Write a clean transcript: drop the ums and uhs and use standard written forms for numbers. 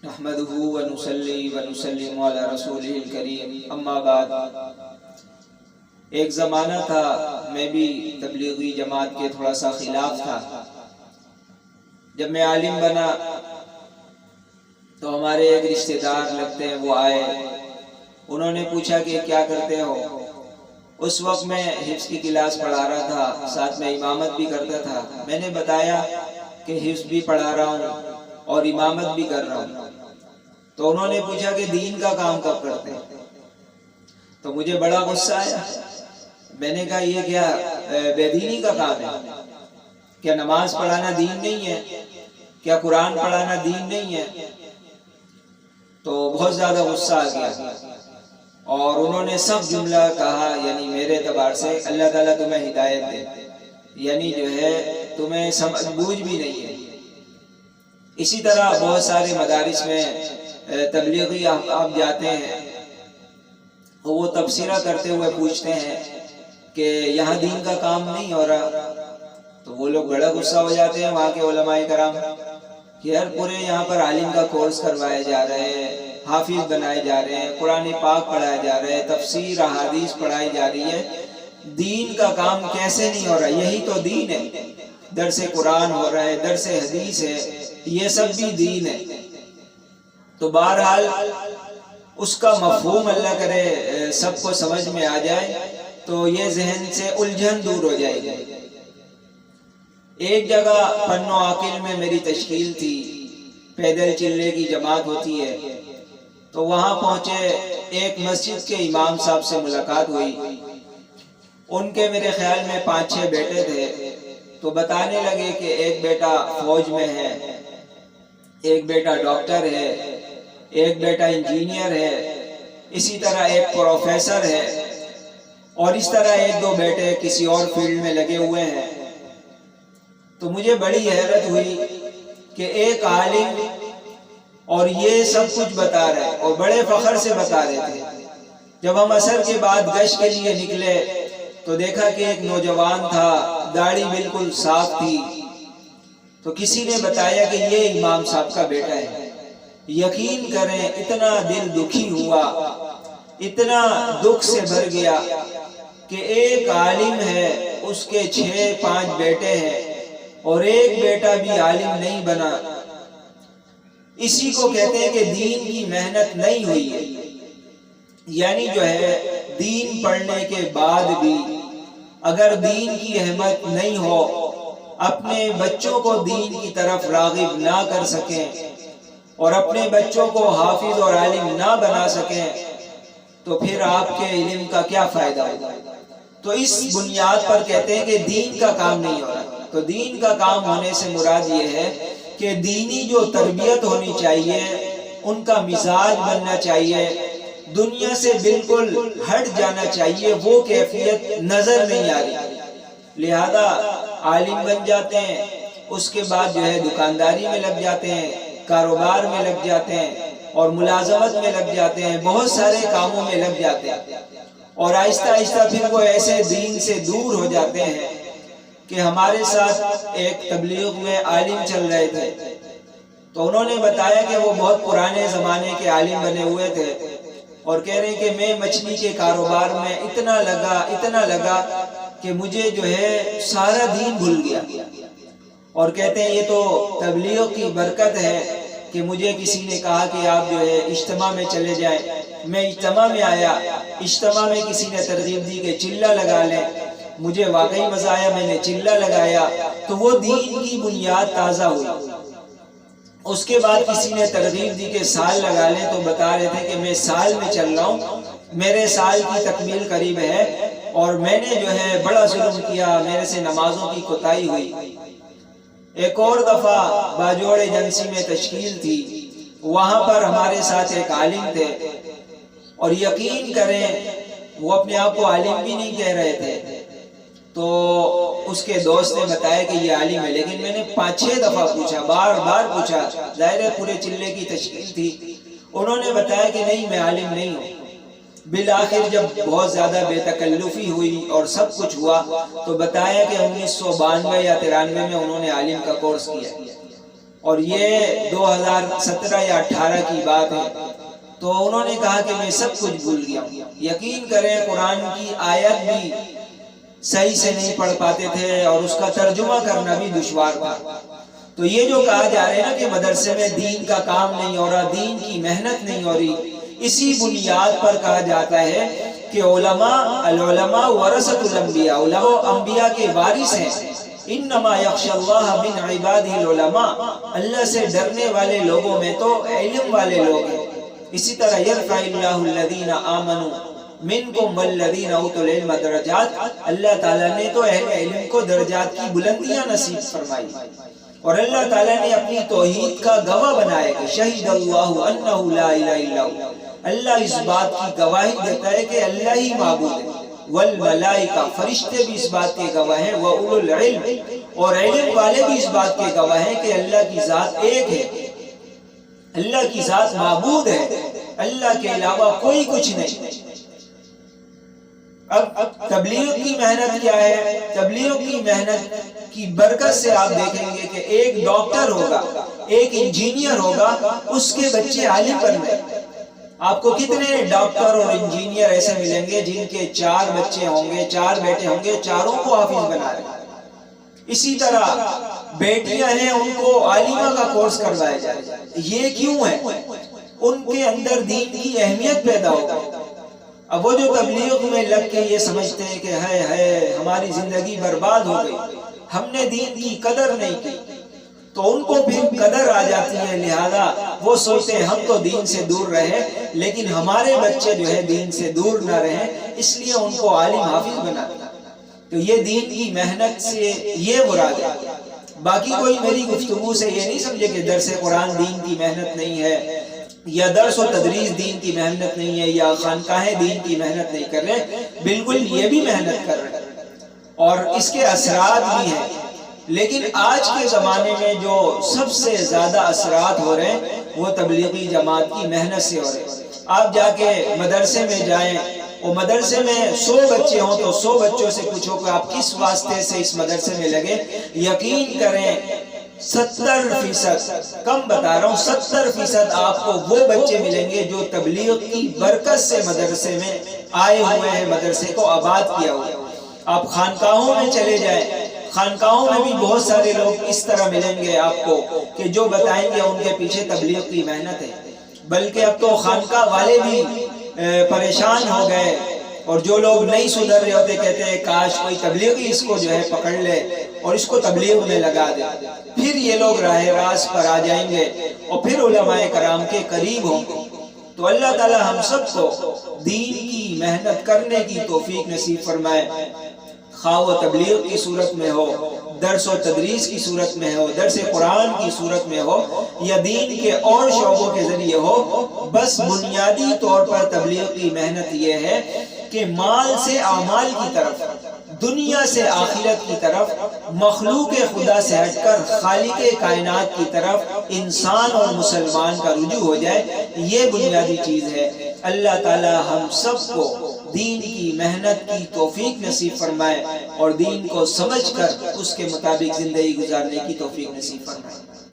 نحمده ونصلي ونسلم على رسوله الكريم اما بعد۔ ایک زمانہ تھا میں بھی تبلیغی جماعت کے تھوڑا سا خلاف تھا۔ جب میں عالم بنا تو ہمارے ایک رشتہ دار لگتے ہیں وہ آئے، انہوں نے پوچھا کہ کیا کرتے ہو؟ اس وقت میں حفظ کی کلاس پڑھا رہا تھا، ساتھ میں امامت بھی کرتا تھا۔ میں نے بتایا کہ حفظ بھی پڑھا رہا ہوں اور امامت بھی کر رہا ہوں۔ تو انہوں نے پوچھا کہ دین کا کام کب کرتے ہیں؟ تو مجھے بڑا غصہ آیا۔ میں نے کہا یہ کیا بے دینی کا کام ہے؟ کیا نماز پڑھانا دین نہیں ہے؟ کیا قرآن پڑھانا دین نہیں ہے؟ تو بہت زیادہ غصہ آ گیا اور انہوں نے سب جملہ کہا، یعنی میرے اعتبار سے اللہ تعالیٰ تمہیں ہدایت دے، یعنی جو ہے تمہیں سمجھ بوجھ بھی نہیں ہے۔ اسی طرح بہت سارے مدارس میں تبلیغی آپ جاتے ہیں، وہ تبصرہ کرتے ہوئے پوچھتے ہیں کہ یہاں دین کا کام نہیں ہو رہا، تو وہ لوگ بڑا غصہ ہو جاتے ہیں وہاں کے علماء کرام کہ یار پورے یہاں پر عالم کا کورس کروائے جا رہے ہیں، حافظ بنائے جا رہے ہیں، قرآن پاک پڑھائے جا رہے ہیں، تفسیر احادیث پڑھائی جا رہی ہے، دین کا کام کیسے نہیں ہو رہا؟ یہی تو دین ہے، درس قرآن ہو رہا ہے، درس حدیث ہے، یہ سب بھی دین ہے۔ تو بہرحال اس کا مفہوم اللہ کرے سب کو سمجھ میں آ جائے تو یہ ذہن سے الجھن دور ہو جائے گی۔ ایک جگہ فن و عقل میں میری تشکیل تھی، پیدل چلنے کی جماعت ہوتی ہے، تو وہاں پہنچے، ایک مسجد کے امام صاحب سے ملاقات ہوئی۔ ان کے میرے خیال میں 5-6 بیٹے تھے، تو بتانے لگے کہ ایک بیٹا فوج میں ہے، ایک بیٹا ڈاکٹر ہے، ایک بیٹا انجینئر ہے، اسی طرح ایک پروفیسر ہے، اور اس طرح 1-2 بیٹے کسی اور فیلڈ میں لگے ہوئے ہیں۔ تو مجھے بڑی حیرت ہوئی کہ ایک عالم اور یہ سب کچھ بتا رہے ہیں، اور بڑے فخر سے بتا رہے تھے۔ جب ہم عصر کے بعد گشت کے لیے نکلے تو دیکھا کہ ایک نوجوان تھا، داڑھی بالکل صاف تھی، تو کسی نے بتایا کہ یہ امام صاحب کا بیٹا ہے۔ یقین کریں اتنا دل دکھی ہوا، اتنا دکھ سے بھر گیا کہ ایک عالم ہے، اس کے 6-5 بیٹے ہیں اور ایک بیٹا بھی عالم نہیں بنا۔ اسی کو کہتے ہیں کہ دین کی محنت نہیں ہوئی ہے، یعنی جو ہے دین پڑھنے کے بعد بھی اگر دین کی اہمیت نہیں ہو، اپنے بچوں کو دین کی طرف راغب نہ کر سکیں اور اپنے بچوں کو حافظ اور عالم نہ بنا سکیں تو پھر آپ کے علم کا کیا فائدہ ہوگا؟ تو اس بنیاد پر کہتے ہیں کہ دین کا کام نہیں ہو رہا۔ تو دین کا کام ہونے سے مراد یہ ہے کہ دینی جو تربیت ہونی چاہیے، ان کا مزاج بننا چاہیے، دنیا سے بالکل ہٹ جانا چاہیے، وہ کیفیت نظر نہیں آ رہی۔ لہذا عالم بن جاتے ہیں، اس کے بعد جو ہے دکانداری میں لگ جاتے ہیں، کاروبار میں لگ جاتے ہیں اور ملازمت میں لگ جاتے ہیں، بہت سارے کاموں میں لگ جاتے ہیں، اور آہستہ آہستہ پھر وہ ایسے دین سے دور ہو جاتے ہیں کہ ہمارے ساتھ ایک تبلیغ میں عالم چل رہے تھے، تو انہوں نے بتایا کہ وہ بہت پرانے زمانے کے عالم بنے ہوئے تھے اور کہہ رہے ہیں کہ میں مچھلی کے کاروبار میں اتنا لگا کہ مجھے جو ہے سارا دین بھول گیا، اور کہتے ہیں یہ تو تبلیغ کی برکت ہے کہ مجھے کسی نے کہا کہ آپ جو ہے اجتماع میں چلے جائیں، میں اجتماع میں آیا، اجتماع میں کسی نے ترغیب دی کہ چلہ لگا لیں، مجھے واقعی مزہ آیا، میں نے چلہ لگایا تو وہ دین کی بنیاد تازہ ہوئی۔ اس کے بعد کسی نے ترغیب دی کہ سال لگا لیں، تو بتا رہے تھے کہ میں سال میں چل رہا ہوں، میرے سال کی تکمیل قریب ہے اور میں نے جو ہے بڑا ظلم کیا، میرے سے نمازوں کی کوتاہی ہوئی۔ ایک اور دفعہ باجوڑ ایجنسی میں تشکیل تھی، وہاں پر ہمارے ساتھ ایک عالم تھے، اور یقین کریں وہ اپنے آپ کو عالم بھی نہیں کہہ رہے تھے، تو اس کے دوست نے بتایا کہ یہ عالم ہے، لیکن میں نے 5-6 دفعہ پوچھا، بار بار پوچھا، ظاہر ہے پورے چلے کی تشکیل تھی، انہوں نے بتایا کہ نہیں میں عالم نہیں ہوں۔ بالآخر جب بہت زیادہ بے تکلفی ہوئی اور سب کچھ ہوا تو بتایا کہ 1992 یا 93 میں انہوں نے عالم کا کورس کیا، اور یہ 2017 یا 18 کی بات ہے۔ تو انہوں نے کہا کہ میں سب کچھ بھول گیا ہوں۔ یقین کریں قرآن کی آیت بھی صحیح سے نہیں پڑھ پاتے تھے اور اس کا ترجمہ کرنا بھی دشوار تھا۔ تو یہ جو کہا جا رہا ہے نا کہ مدرسے میں دین کا کام نہیں ہو رہا، دین کی محنت نہیں ہو رہی، اسی بنیاد پر کہا جاتا ہے کہ العلماء ورثۃ الانبیاء، علماء انبیاء کے وارث ہیں۔ انما یخشی اللہ من عبادہ العلماء، اللہ سے ڈرنے والے لوگوں میں تو علم والے لوگ ہیں۔ اسی طرح یرفع اللہ الذین آمنوا منکم والذین اوتوا العلم درجات، اللہ تعالیٰ نے تو اہل علم کو درجات کی بلندیاں نصیب فرمائی، اور اللہ تعالیٰ نے اپنی توحید کا گواہ بنایا کہ شہید اللہ انہ لا الہ الا ہو، اللہ اس بات کی گواہی دیتا ہے کہ اللہ ہی معبود ہے، والملائکہ، فرشتے بھی اس بات کے گواہ ہیں، وَأُولُو الْعِلْمِ، اور علم والے بھی اس بات کے گواہ ہیں کہ اللہ کی ذات ایک ہے، اللہ کی ذات معبود ہے، اللہ کے علاوہ کوئی کچھ نہیں۔ اب تبلیغ کی محنت کیا ہے؟ تبلیغ کی محنت کی برکت سے آپ دیکھیں گے کہ ایک ڈاکٹر ہوگا، ایک انجینئر ہوگا، اس کے بچے عالم بن گئے۔ آپ کو کتنے ڈاکٹر اور انجینئر ایسے ملیں گے جن کے 4 بچے ہوں گے، 4 بیٹے ہوں گے، چاروں کو حافظ بنا رہے ہیں۔ اسی طرح بیٹیاں ہیں، ان کو عالمہ کا کورس کروایا جائے۔ یہ کیوں ہے؟ ان کے اندر دین کی اہمیت پیدا ہوگا۔ اب وہ جو تبلیغ میں لگ کے یہ سمجھتے ہیں کہ ہے ہماری زندگی برباد ہو گئی، ہم نے دین کی قدر نہیں کی، تو ان کو پھر قدر آ جاتی ہے، لہذا وہ سوچتے ہیں ہم تو دین سے دور رہے لیکن ہمارے بچے جو ہے دین سے دور نہ رہیں، اس لیے ان کو عالم حافظ بناتے ہیں۔ تو یہ دین کی محنت سے یہ مراد ہے۔ باقی کوئی میری گفتگو سے یہ نہیں سمجھے کہ درس قرآن دین کی محنت نہیں ہے، یا درس و تدریس دین کی محنت نہیں ہے، یا خانقاہیں دین کی محنت نہیں کر رہے، بالکل یہ بھی محنت کر رہے ہیں اور اس کے اثرات بھی ہیں۔ لیکن آج کے زمانے میں جو سب سے زیادہ اثرات ہو رہے ہیں وہ تبلیغی جماعت کی محنت سے ہو رہے ہیں۔ آپ جا کے مدرسے میں جائیں، وہ مدرسے میں 100 بچے ہوں تو 100 بچوں سے پوچھو کہ آپ کس واسطے سے اس مدرسے میں لگے، یقین کریں 70%، کم بتا رہا ہوں، 70% آپ کو وہ بچے ملیں گے جو تبلیغ کی برکت سے مدرسے میں آئے ہوئے ہیں، مدرسے کو آباد کیا ہوا ہے۔ آپ خانقاہوں میں چلے جائیں، خانقاہوں میں بھی بہت سارے لوگ اس طرح ملیں گے آپ کو کہ جو بتائیں گے ان کے پیچھے تبلیغ کی محنت ہے۔ بلکہ اب تو خانقاہ والے بھی پریشان ہو گئے، اور جو لوگ نہیں سدھر رہے ہوتے کہتے ہیں کاش کوئی تبلیغی اس کو جو ہے پکڑ لے اور اس کو تبلیغ میں لگا دے، پھر یہ لوگ راہ راست پر آ جائیں گے اور پھر علماء کرام کے قریب ہوں گے۔ تو اللہ تعالی ہم سب کو دین کی محنت کرنے کی توفیق نصیب فرمائے، خواہ وہ تبلیغ کی صورت میں ہو، درس و تدریس کی صورت میں ہو، درس قرآن کی صورت میں ہو، یا دین کے اور شعبوں کے ذریعے ہو۔ بس بنیادی طور پر تبلیغ کی محنت یہ ہے کہ مال سے اعمال کی طرف، دنیا سے آخرت کی طرف، مخلوق خدا سے ہٹ کر خالق کائنات کی طرف انسان اور مسلمان کا رجوع ہو جائے، یہ بنیادی چیز ہے۔ اللہ تعالی ہم سب کو دین کی محنت کی توفیق نصیب فرمائے اور دین کو سمجھ کر اس کے مطابق زندگی گزارنے کی توفیق نصیب فرمائے۔